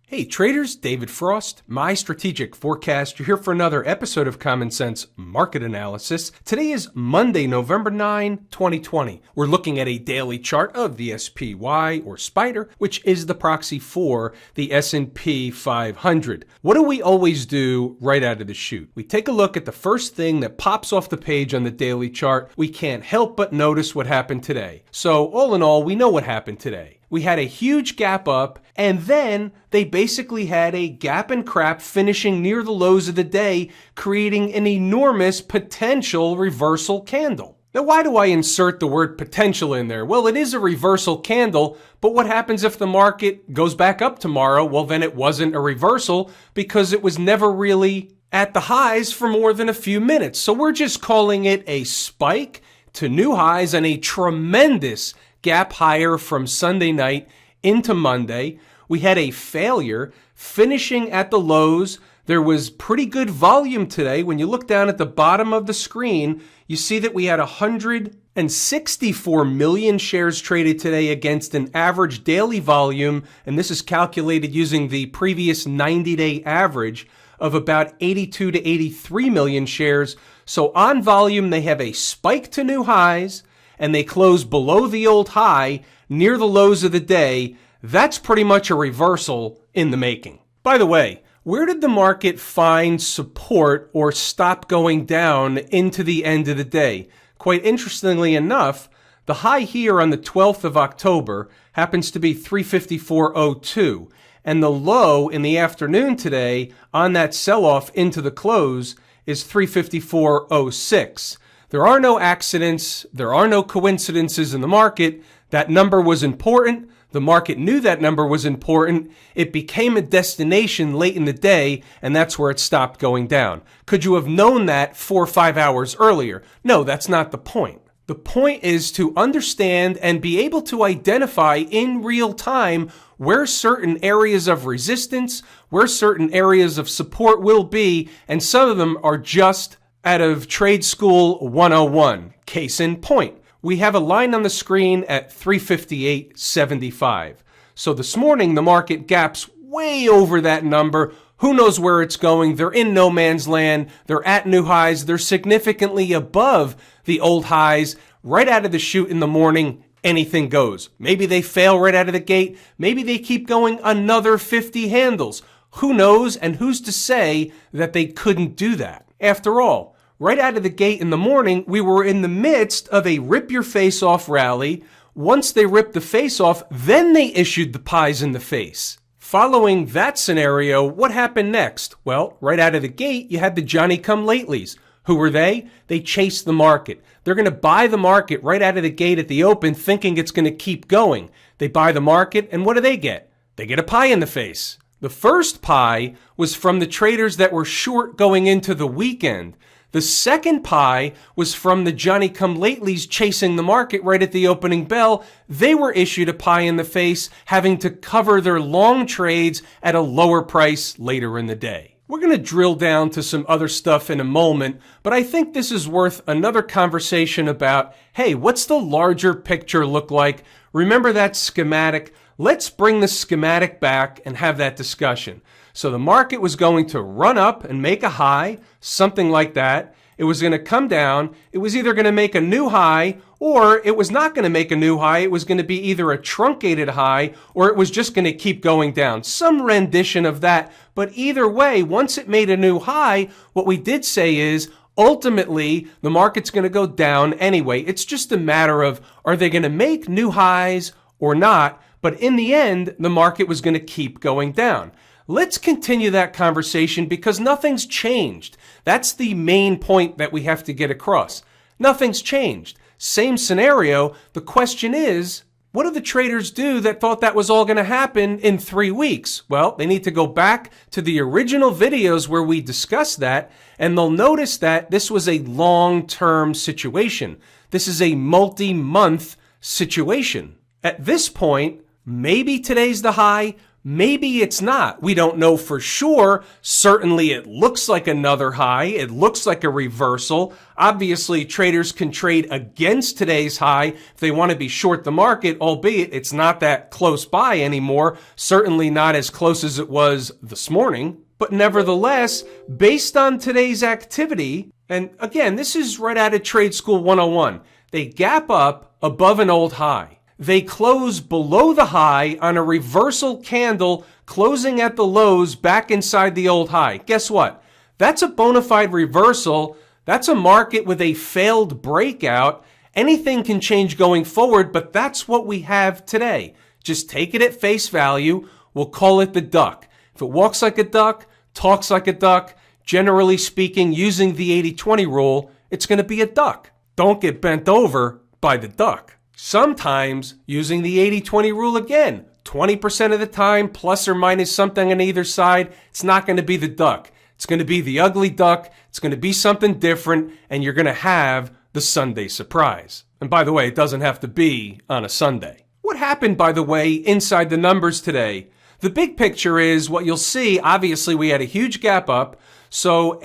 Hey traders, David Frost, my strategic forecast. You're here for another episode of Common Sense Market Analysis. Today is Monday, November 9, 2020. We're looking at a daily chart of the SPY or Spider, which is the proxy for the S&P 500. What do we always do right out of the chute? We take a look at the first thing that pops off the page on the daily chart. We can't help but notice what happened today. So all in all, we know what happened today. We had a huge gap up, and then they basically had a gap and crap finishing near the lows of the day, creating an enormous potential reversal candle. Now, why do I insert the word potential in there? Well, it is a reversal candle, but what happens if the market goes back up tomorrow? Well, then it wasn't a reversal because it was never really at the highs for more than a few minutes. So we're just calling it a spike to new highs and a tremendous gap higher from Sunday night into Monday. We had a failure finishing at the lows. There was pretty good volume today. When you look down at the bottom of the screen, you see that we had 164 million shares traded today against an average daily volume, and this is calculated using the previous 90-day average of about 82 to 83 million shares. So on volume, they have a spike to new highs, and they close below the old high near the lows of the day. That's pretty much a reversal in the making. By the way, where did the market find support or stop going down into the end of the day? Quite interestingly enough, the high here on the 12th of October happens to be 354.02, and the low in the afternoon today on that sell-off into the close is 354.06. There are no accidents. There are no coincidences in the market. That number was important. The market knew that number was important. It became a destination late in the day, and that's where it stopped going down. Could you have known that 4 or 5 hours earlier? No, that's not the point. The point is to understand and be able to identify in real time where certain areas of resistance, where certain areas of support will be, and some of them are just out of Trade School 101. Case in point, we have a line on the screen at 358.75. So this morning, the market gaps way over that number. Who knows where it's going? They're in no man's land. They're at new highs. They're significantly above the old highs. Right out of the chute in the morning, anything goes. Maybe they fail right out of the gate. Maybe they keep going another 50 handles. Who knows? And who's to say that they couldn't do that? After all, right out of the gate in the morning, we were in the midst of a rip your face off rally. Once they ripped the face off, then they issued the pies in the face. Following that scenario, what happened next? Well, right out of the gate, you had the Johnny-come-latelys. Who were they? They chased the market. They're going to buy the market right out of the gate at the open, thinking it's going to keep going. They buy the market, and what do they get? They get a pie in the face. The first pie was from the traders that were short going into the weekend. The second pie was from the Johnny-come-latelys chasing the market right at the opening bell. They were issued a pie in the face, having to cover their long trades at a lower price later in the day. We're going to drill down to some other stuff in a moment, but I think this is worth another conversation about, hey, what's the larger picture look like? Remember that schematic? Let's bring the schematic back and have that discussion. So the market was going to run up and make a high, something like that. It was going to come down. It was either going to make a new high or it was not going to make a new high. It was going to be either a truncated high or it was just going to keep going down. Some rendition of that. But either way, once it made a new high, what we did say is ultimately the market's going to go down anyway. It's just a matter of are they going to make new highs or not? But in the end, the market was going to keep going down. Let's continue that conversation because nothing's changed. That's the main point that we have to get across. Nothing's changed. Same scenario. The question is, what do the traders do that thought that was all going to happen in 3 weeks? Well, they need to go back to the original videos where we discussed that, and they'll notice that this was a long-term situation. This is a multi-month situation. At this point, maybe today's the high, Maybe it's not. We don't know for sure. Certainly it looks like another high. It looks like a reversal. Obviously, traders can trade against today's high if they want to be short the market, albeit it's not that close by anymore. Certainly not as close as it was this morning. But nevertheless, based on today's activity, and again, this is right out of Trade School 101, they gap up above an old high. They close below the high on a reversal candle, closing at the lows back inside the old high. Guess what? That's a bona fide reversal. That's a market with a failed breakout. Anything can change going forward, but that's what we have today. Just take it at face value. We'll call it the duck. If it walks like a duck, talks like a duck, generally speaking, using the 80-20 rule, it's going to be a duck. Don't get bent over by the duck. Sometimes, using the 80-20 rule again, 20% of the time, plus or minus something on either side, it's not going to be the duck. It's going to be the ugly duck. It's going to be something different, and you're going to have the Sunday surprise. And by the way, it doesn't have to be on a Sunday. What happened, by the way, inside the numbers today? The big picture is what you'll see. Obviously, we had a huge gap up. So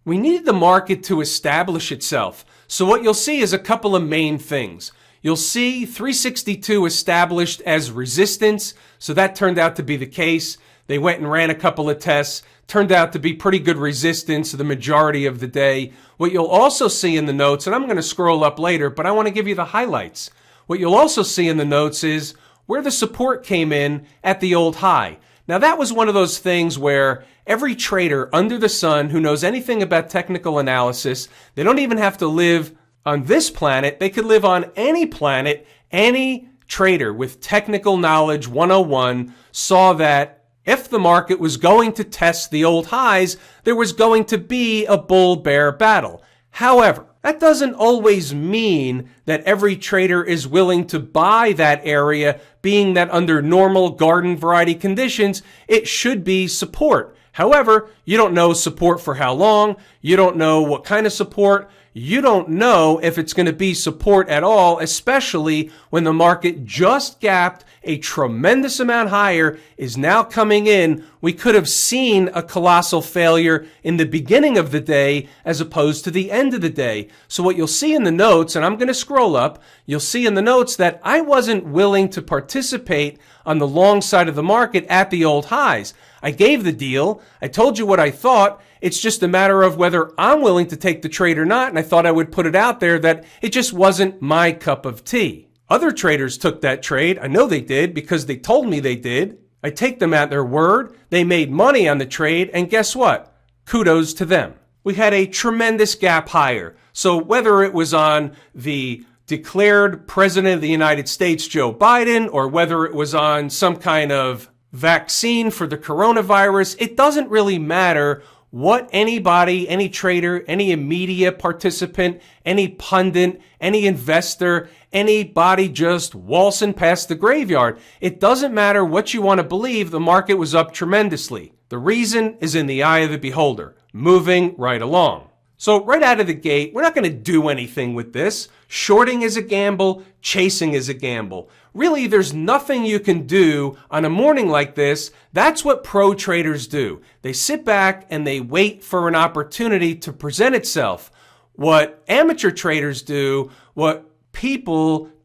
we needed the market to establish itself. So what you'll see is a couple of main things. You'll see 362 established as resistance, so that turned out to be the case. They went and ran a couple of tests, turned out to be pretty good resistance the majority of the day. What you'll also see in the notes, and I'm going to scroll up later, but I want to give you the highlights. What you'll also see in the notes is where the support came in at the old high. Now that was one of those things where every trader under the sun who knows anything about technical analysis, they don't even have to live on this planet, they could live on any planet. Any trader with technical knowledge 101 saw that if the market was going to test the old highs, there was going to be a bull-bear battle. However, that doesn't always mean that every trader is willing to buy that area, being that under normal garden variety conditions, it should be support. However, you don't know support for how long. You don't know what kind of support. You don't know if it's going to be support at all, especially when the market just gapped a tremendous amount higher, is now coming in. We could have seen a colossal failure in the beginning of the day as opposed to the end of the day. So what you'll see in the notes, and I'm going to scroll up, you'll see in the notes that I wasn't willing to participate on the long side of the market at the old highs. I gave the deal. I told you what I thought. It's just a matter of whether I'm willing to take the trade or not, and I thought I would put it out there that it just wasn't my cup of tea. Other traders took that trade. I know they did because they told me they did. I take them at their word. They made money on the trade, and guess what? Kudos to them. We had a tremendous gap higher. So whether it was on the declared President of the United States, Joe Biden, or whether it was on some kind of vaccine for the coronavirus, it doesn't really matter what anybody, any trader, any media participant, any pundit, any investor, anybody just waltzing past the graveyard. It doesn't matter what you want to believe, the market was up tremendously. The reason is in the eye of the beholder, moving right along. So right out of the gate, we're not going to do anything with this. Shorting is a gamble, chasing is a gamble. Really, there's nothing you can do on a morning like this. That's what pro traders do. They sit back and they wait for an opportunity to present itself. What amateur traders do, what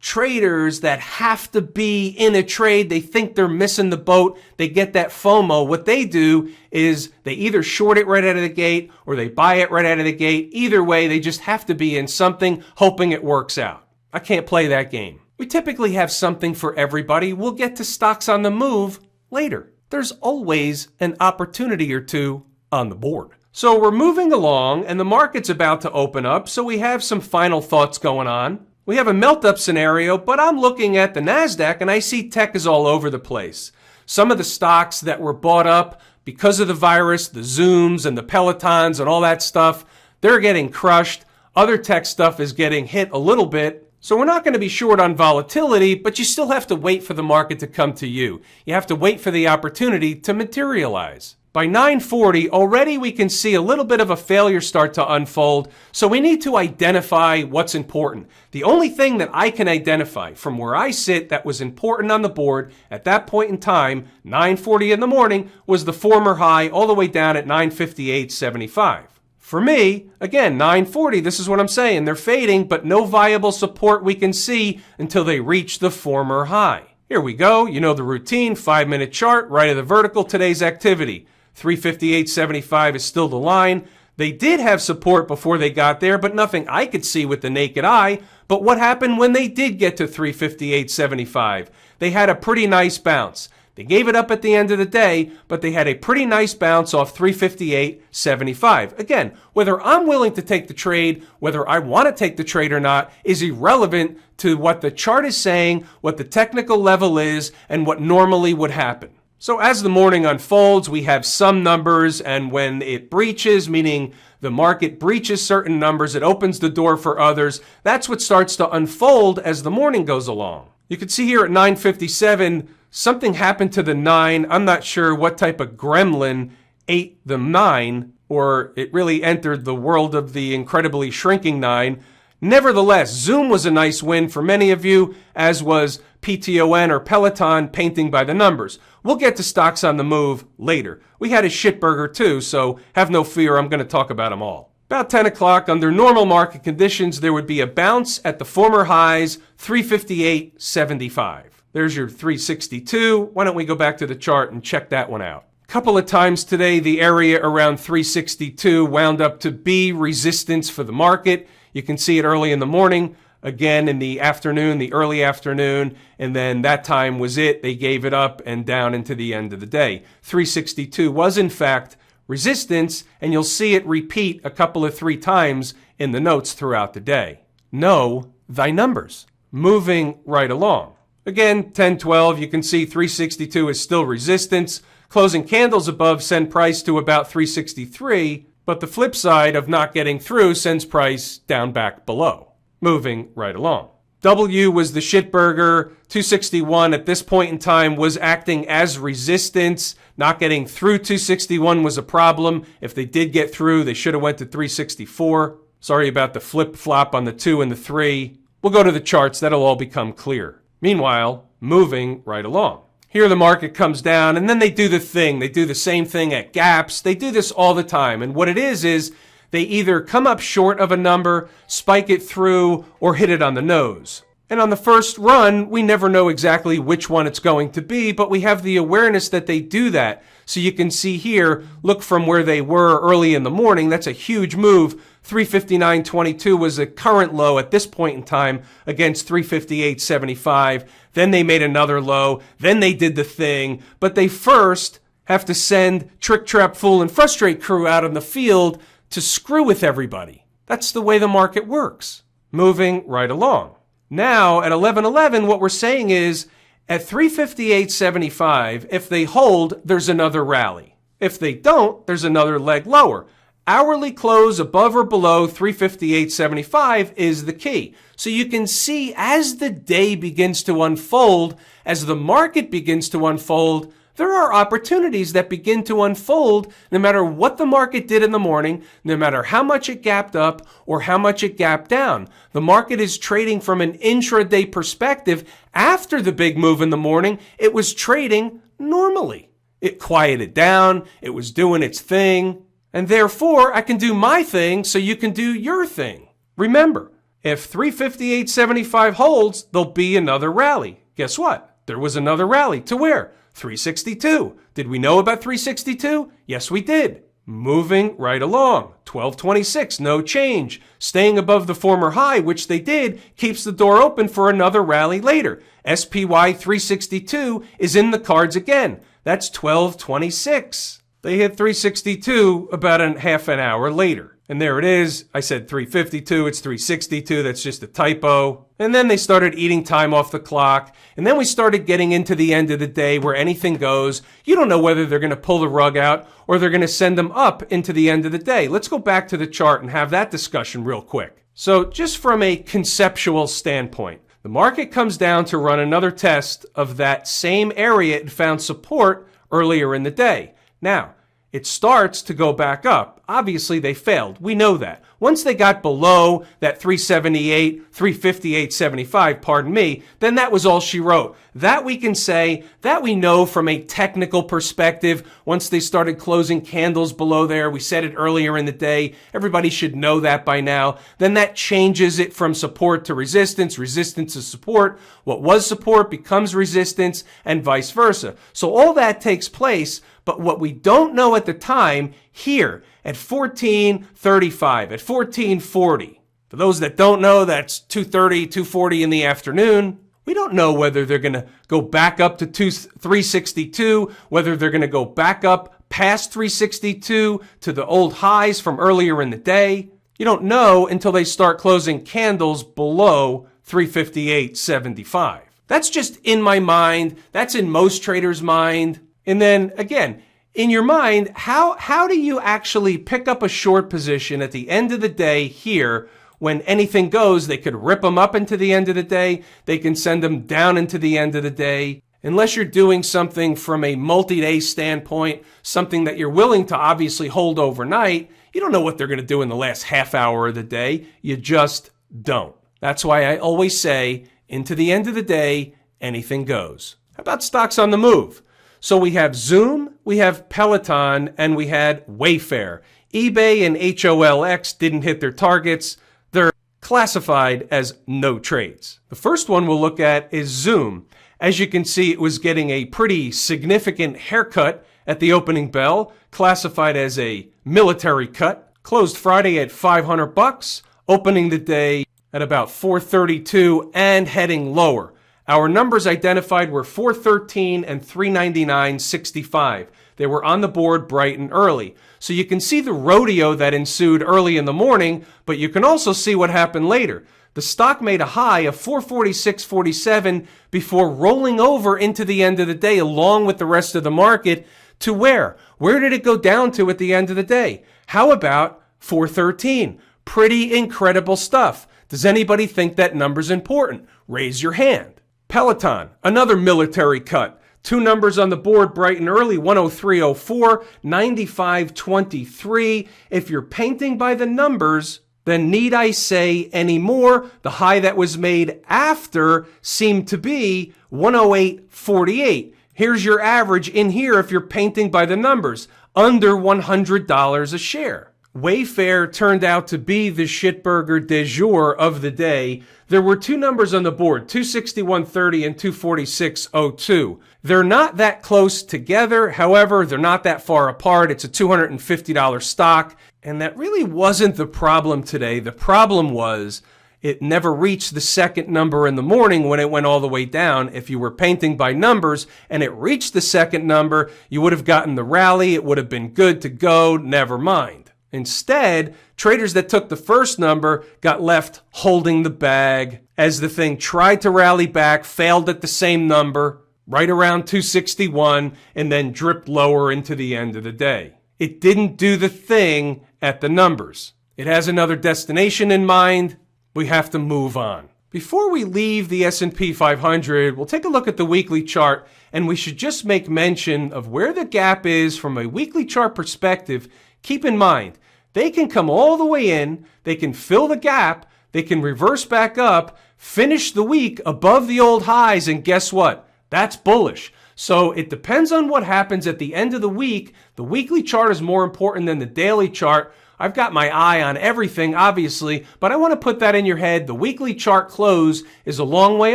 traders that have to be in a trade, they think they're missing the boat, they get that FOMO. What they do is they either short it right out of the gate or they buy it right out of the gate. Either way, they just have to be in something, hoping it works out. I can't play that game. We typically have something for everybody. We'll get to stocks on the move later. There's always an opportunity or two on the board. So we're moving along and the market's about to open up, so we have some final thoughts going on. We have a melt-up scenario, but I'm looking at the NASDAQ and I see tech is all over the place. Some of the stocks that were bought up because of the virus, the Zooms and the Pelotons and all that stuff, they're getting crushed. Other tech stuff is getting hit a little bit. So we're not going to be short on volatility, but you still have to wait for the market to come to you. You have to wait for the opportunity to materialize. By 9:40, already we can see a little bit of a failure start to unfold, so we need to identify what's important. The only thing that I can identify from where I sit that was important on the board at that point in time, 9:40 in the morning, was the former high all the way down at 958.75. For me, again, 9:40, this is what I'm saying. They're fading, but no viable support we can see until they reach the former high. Here we go. You know the routine, 5-minute chart, right of the vertical, today's activity. 358.75 is still the line. They did have support before they got there, but nothing I could see with the naked eye. But what happened when they did get to 358.75? They had a pretty nice bounce. They gave it up at the end of the day, but they had a pretty nice bounce off 358.75. Again, whether I'm willing to take the trade, whether I want to take the trade or not, is irrelevant to what the chart is saying, what the technical level is, and what normally would happen. So as the morning unfolds, we have some numbers, and when it breaches, meaning the market breaches certain numbers, it opens the door for others. That's what starts to unfold as the morning goes along. You can see here at 9:57, something happened to the 9. I'm not sure what type of gremlin ate the 9, or it really entered the world of the incredibly shrinking 9. Nevertheless, Zoom was a nice win for many of you, as was PTON or Peloton, painting by the numbers. We'll get to stocks on the move later. We had a shitburger too, so have no fear, I'm going to talk about them all. About 10 o'clock, under normal market conditions, there would be a bounce at the former highs, 358.75. There's your 362. Why don't we go back to the chart and check that one out? A couple of times today, the area around 362 wound up to be resistance for the market. You can see it early in the morning, again in the afternoon, the early afternoon, and then that time was it. They gave it up and down into the end of the day. 362 was in fact resistance, and you'll see it repeat a couple of 3 times in the notes throughout the day. Know thy numbers. Moving right along. Again, 10-12, you can see 362 is still resistance. Closing candles above send price to about 363, but the flip side of not getting through sends price down back below. Moving right along. W was the shitburger. 261 at this point in time was acting as resistance. Not getting through 261 was a problem. If they did get through, they should have went to 364. Sorry about the flip-flop on the 2 and the 3. We'll go to the charts. That'll all become clear. Meanwhile, moving right along. Here the market comes down, and then they do the thing. They do the same thing at gaps. They do this all the time. And what it is they either come up short of a number, spike it through, or hit it on the nose. And on the first run, we never know exactly which one it's going to be, but we have the awareness that they do that. So you can see here, look from where they were early in the morning. That's a huge move. 359.22 was a current low at this point in time against 358.75. Then they made another low. Then they did the thing. But they first have to send Trick, Trap, Fool, and Frustrate crew out on the field to screw with everybody. That's the way the market works. Moving right along. Now, at 11:11, what we're saying is, at 358.75, if they hold, there's another rally. If they don't, there's another leg lower. Hourly close above or below 358.75 is the key. So you can see as the day begins to unfold, as the market begins to unfold, there are opportunities that begin to unfold no matter what the market did in the morning, no matter how much it gapped up or how much it gapped down. The market is trading from an intraday perspective. After the big move in the morning, it was trading normally. It quieted down. It was doing its thing. And therefore, I can do my thing so you can do your thing. Remember, if 358.75 holds, there'll be another rally. Guess what? There was another rally. To where? 362. Did we know about 362? Yes, we did. Moving right along. 1226, no change. Staying above the former high, which they did, keeps the door open for another rally later. SPY 362 is in the cards again. That's 1226. They hit 362 about a half an hour later. And there it is. I said 352, it's 362. That's just a typo. And then they started eating time off the clock. And then we started getting into the end of the day where anything goes. You don't know whether they're going to pull the rug out or they're going to send them up into the end of the day. Let's go back to the chart and have that discussion real quick. So just from a conceptual standpoint, the market comes down to run another test of that same area it found support earlier in the day. Now, it starts to go back up. Obviously, they failed. We know that. Once they got below that 378, 358.75, pardon me, then that was all she wrote. That we can say, that we know from a technical perspective. Once they started closing candles below there, we said it earlier in the day, everybody should know that by now. Then that changes it from support to resistance, resistance to support. What was support becomes resistance, and vice versa. So all that takes place, but what we don't know at the time, here at 14:35, at 14:40, for those that don't know, that's 2:30, 2:40 in the afternoon. We don't know whether they're going to go back up to 362, whether they're going to go back up past 362 to the old highs from earlier in the day. You don't know until they start closing candles below 358.75. That's just in my mind. That's in most traders' mind. And then again, in your mind, how do you actually pick up a short position at the end of the day here when anything goes? They could rip them up into the end of the day. They can send them down into the end of the day. Unless you're doing something from a multi-day standpoint, something that you're willing to obviously hold overnight, you don't know what they're going to do in the last half hour of the day. You just don't. That's why I always say, into the end of the day, anything goes. How about stocks on the move? So we have Zoom, we have Peloton, and we had Wayfarer. eBay and HOLX didn't hit their targets. They're classified as no trades. The first one we'll look at is Zoom. As you can see, it was getting a pretty significant haircut at the opening bell, classified as a military cut. Closed Friday at $500, opening the day at about 432 and heading lower. Our numbers identified were 413 and 399.65. They were on the board bright and early. So you can see the rodeo that ensued early in the morning, but you can also see what happened later. The stock made a high of 446.47 before rolling over into the end of the day along with the rest of the market to where? Where did it go down to at the end of the day? How about 413? Pretty incredible stuff. Does anybody think that number's important? Raise your hand. Peloton, another military cut. Two numbers on the board bright and early, 103.04, 95.23. If you're painting by the numbers, then need I say any more? The high that was made after seemed to be 108.48. Here's your average in here if you're painting by the numbers, under $100 a share. Wayfarer turned out to be the shitburger du jour of the day. There were two numbers on the board, 261.30 and 246.02. They're not that close together. However, they're not that far apart. It's a $250 stock. And that really wasn't the problem today. The problem was it never reached the second number in the morning when it went all the way down. If you were painting by numbers and it reached the second number, you would have gotten the rally. It would have been good to go. Never mind. Instead, traders that took the first number got left holding the bag as the thing tried to rally back, failed at the same number, right around 261, and then dripped lower into the end of the day. It didn't do the thing at the numbers. It has another destination in mind. We have to move on. Before we leave the S&P 500, we'll take a look at the weekly chart, and we should just make mention of where the gap is from a weekly chart perspective. Keep in mind, they can come all the way in, they can fill the gap, they can reverse back up, finish the week above the old highs, and guess what? That's bullish. So it depends on what happens at the end of the week. The weekly chart is more important than the daily chart. I've got my eye on everything, obviously, but I want to put that in your head. The weekly chart close is a long way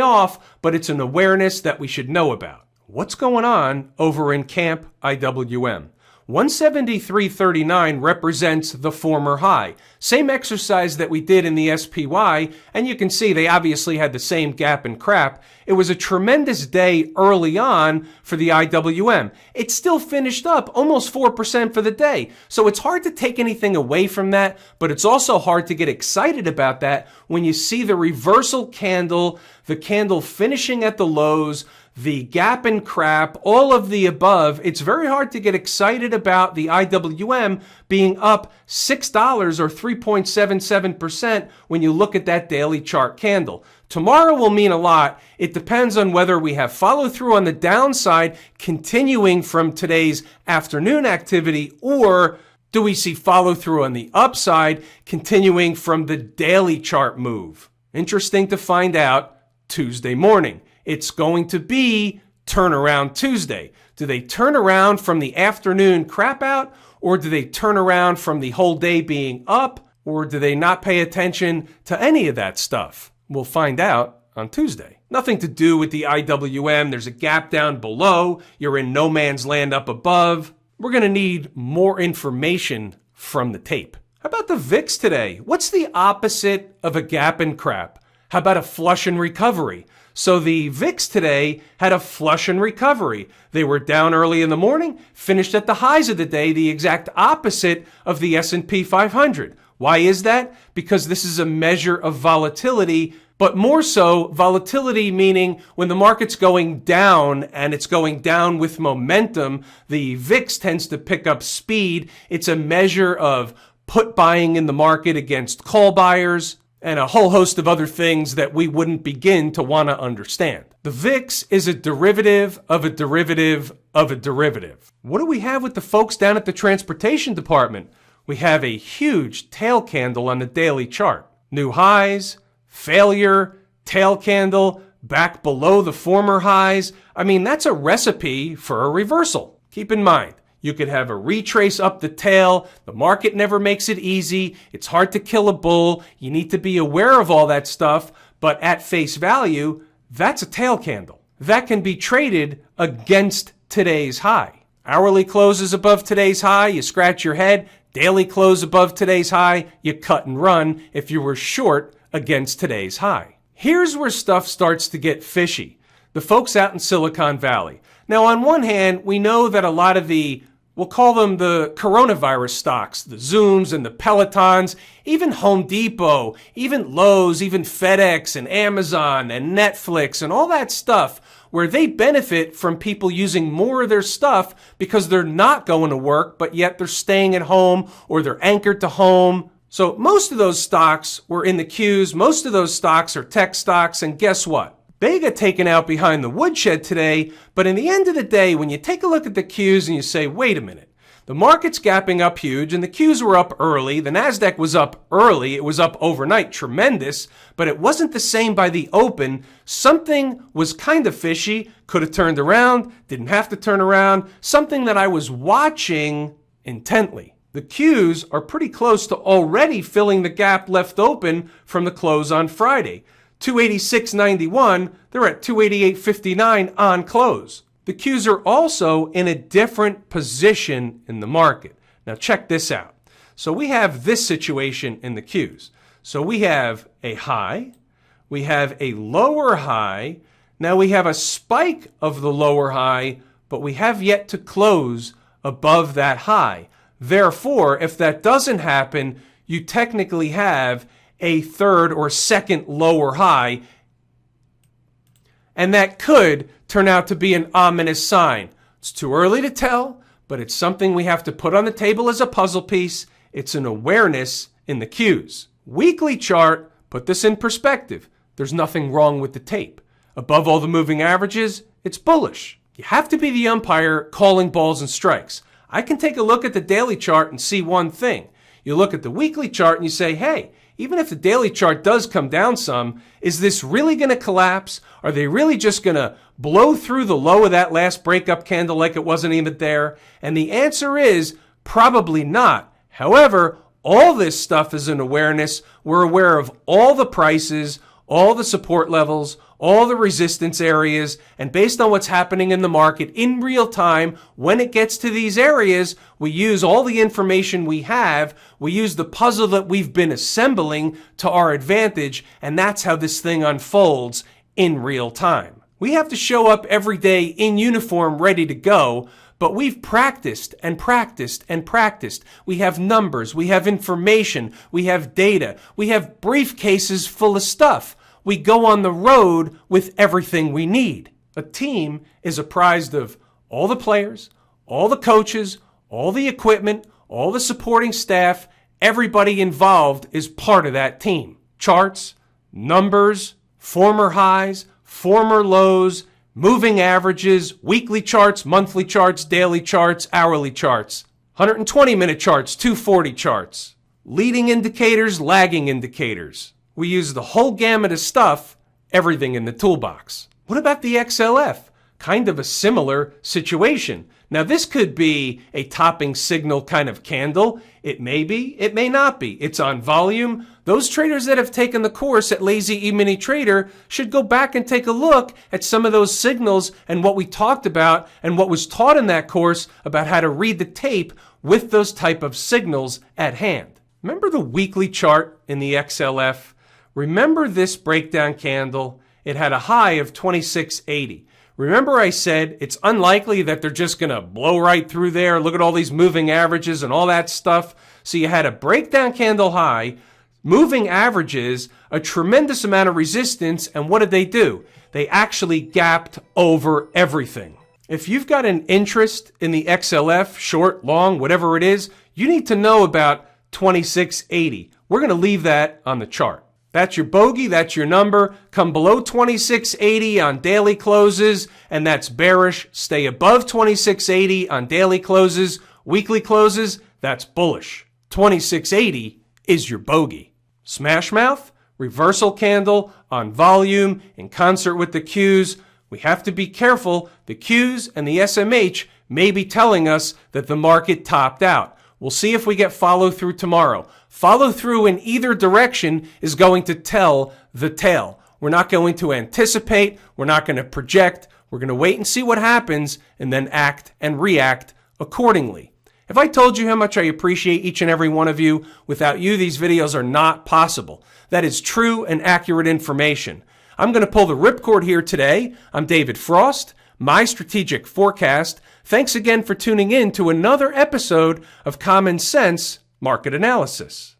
off, but it's an awareness that we should know about. What's going on over in Camp IWM? 173.39 represents the former high. Same exercise that we did in the SPY, and you can see they obviously had the same gap and crap. It was a tremendous day early on for the IWM. It still finished up almost 4% for the day. So it's hard to take anything away from that, but it's also hard to get excited about that when you see the reversal candle the candle finishing at the lows, the gap and crap, all of the above, it's very hard to get excited about the IWM being up $6 or 3.77% when you look at that daily chart candle. Tomorrow will mean a lot. It depends on whether we have follow through on the downside continuing from today's afternoon activity, or do we see follow through on the upside continuing from the daily chart move? Interesting to find out Tuesday morning. It's going to be Turnaround Tuesday. Do they turn around from the afternoon crap out, or do they turn around from the whole day being up, or do they not pay attention to any of that stuff? We'll find out on Tuesday. Nothing to do with the IWM. There's a gap down below. You're in no man's land up above. We're going to need more information from the tape. How about the VIX today? What's the opposite of a gap and crap? How about a flush and recovery? So the VIX today had a flush and recovery. They were down early in the morning, finished at the highs of the day, the exact opposite of the S&P 500. Why is that? Because this is a measure of volatility, but more so volatility meaning when the market's going down and it's going down with momentum, the VIX tends to pick up speed. It's a measure of put buying in the market against call buyers, and a whole host of other things that we wouldn't begin to want to understand. The VIX is a derivative of a derivative of a derivative. What do we have with the folks down at the transportation department? We have a huge tail candle on the daily chart. New highs, failure, tail candle, back below the former highs. I mean, that's a recipe for a reversal. Keep in mind, you could have a retrace up the tail. The market never makes it easy. It's hard to kill a bull. You need to be aware of all that stuff. But at face value, that's a tail candle. That can be traded against today's high. Hourly closes above today's high, you scratch your head. Daily close above today's high, you cut and run if you were short against today's high. Here's where stuff starts to get fishy. The folks out in Silicon Valley. Now, on one hand, we know that a lot of the, we'll call them the coronavirus stocks, the Zooms and the Pelotons, even Home Depot, even Lowe's, even FedEx and Amazon and Netflix and all that stuff, where they benefit from people using more of their stuff because they're not going to work, but yet they're staying at home or they're anchored to home. So most of those stocks were in the queues. Most of those stocks are tech stocks. And guess what? They got taken out behind the woodshed today. But in the end of the day, when you take a look at the queues and you say, wait a minute, the market's gapping up huge and the queues were up early. The NASDAQ was up early. It was up overnight. Tremendous. But it wasn't the same by the open. Something was kind of fishy. Could have turned around. Didn't have to turn around. Something that I was watching intently. The queues are pretty close to already filling the gap left open from the close on Friday. 286.91, they're at 288.59 on close. The queues are also in a different position in the market. Now check this out. So we have this situation in the queues. So we have a high, we have a lower high, now we have a spike of the lower high, but we have yet to close above that high. Therefore, if that doesn't happen, you technically have a third or second lower high, and that could turn out to be an ominous sign. It's too early to tell, but it's something we have to put on the table as a puzzle piece. It's an awareness in the queues. Weekly chart, put this in perspective. There's nothing wrong with the tape. Above all the moving averages, it's bullish. You have to be the umpire calling balls and strikes. I can take a look at the daily chart and see one thing. You look at the weekly chart and you say, hey, even if the daily chart does come down some, is this really going to collapse? Are they really just going to blow through the low of that last breakup candle like it wasn't even there? And the answer is probably not. However, all this stuff is an awareness. We're aware of all the prices, all the support levels, all the resistance areas, and based on what's happening in the market in real time, when it gets to these areas, we use all the information we have, we use the puzzle that we've been assembling to our advantage, and that's how this thing unfolds in real time. We have to show up every day in uniform, ready to go, but we've practiced and practiced and practiced. We have numbers, we have information, we have data, we have briefcases full of stuff. we go on the road with everything we need. A team is apprised of all the players, all the coaches, all the equipment, all the supporting staff. Everybody involved is part of that team. Charts, numbers, former highs, former lows, moving averages, weekly charts, monthly charts, daily charts, hourly charts, 120-minute charts, 240 charts, leading indicators, lagging indicators. We use the whole gamut of stuff, everything in the toolbox. What about the XLF? Kind of a similar situation. Now, this could be a topping signal kind of candle. It may be, it may not be. It's on volume. Those traders that have taken the course at Lazy E-mini Trader should go back and take a look at some of those signals and what we talked about and what was taught in that course about how to read the tape with those type of signals at hand. Remember the weekly chart in the XLF? Remember this breakdown candle? It had a high of 2680. Remember I said it's unlikely that they're just going to blow right through there. Look at all these moving averages and all that stuff. So you had a breakdown candle high, moving averages, a tremendous amount of resistance, and what did they do? They actually gapped over everything. If you've got an interest in the XLF, short, long, whatever it is, you need to know about 2680. We're going to leave that on the chart. That's your bogey, that's your number. Come below 2680 on daily closes, and that's bearish. Stay above 2680 on daily closes. Weekly closes, that's bullish. 2680 is your bogey. Smash mouth, reversal candle on volume in concert with the Qs. We have to be careful. The Qs and the SMH may be telling us that the market topped out. We'll see if we get follow through tomorrow. Follow through in either direction is going to tell the tale. We're not going to anticipate. We're not going to project. We're going to wait and see what happens and then act and react accordingly. If I told you how much I appreciate each and every one of you, without you, these videos are not possible. That is true and accurate information. I'm going to pull the ripcord here today. I'm David Frost, My Strategic Forecast. Thanks again for tuning in to another episode of Common Sense Market Analysis.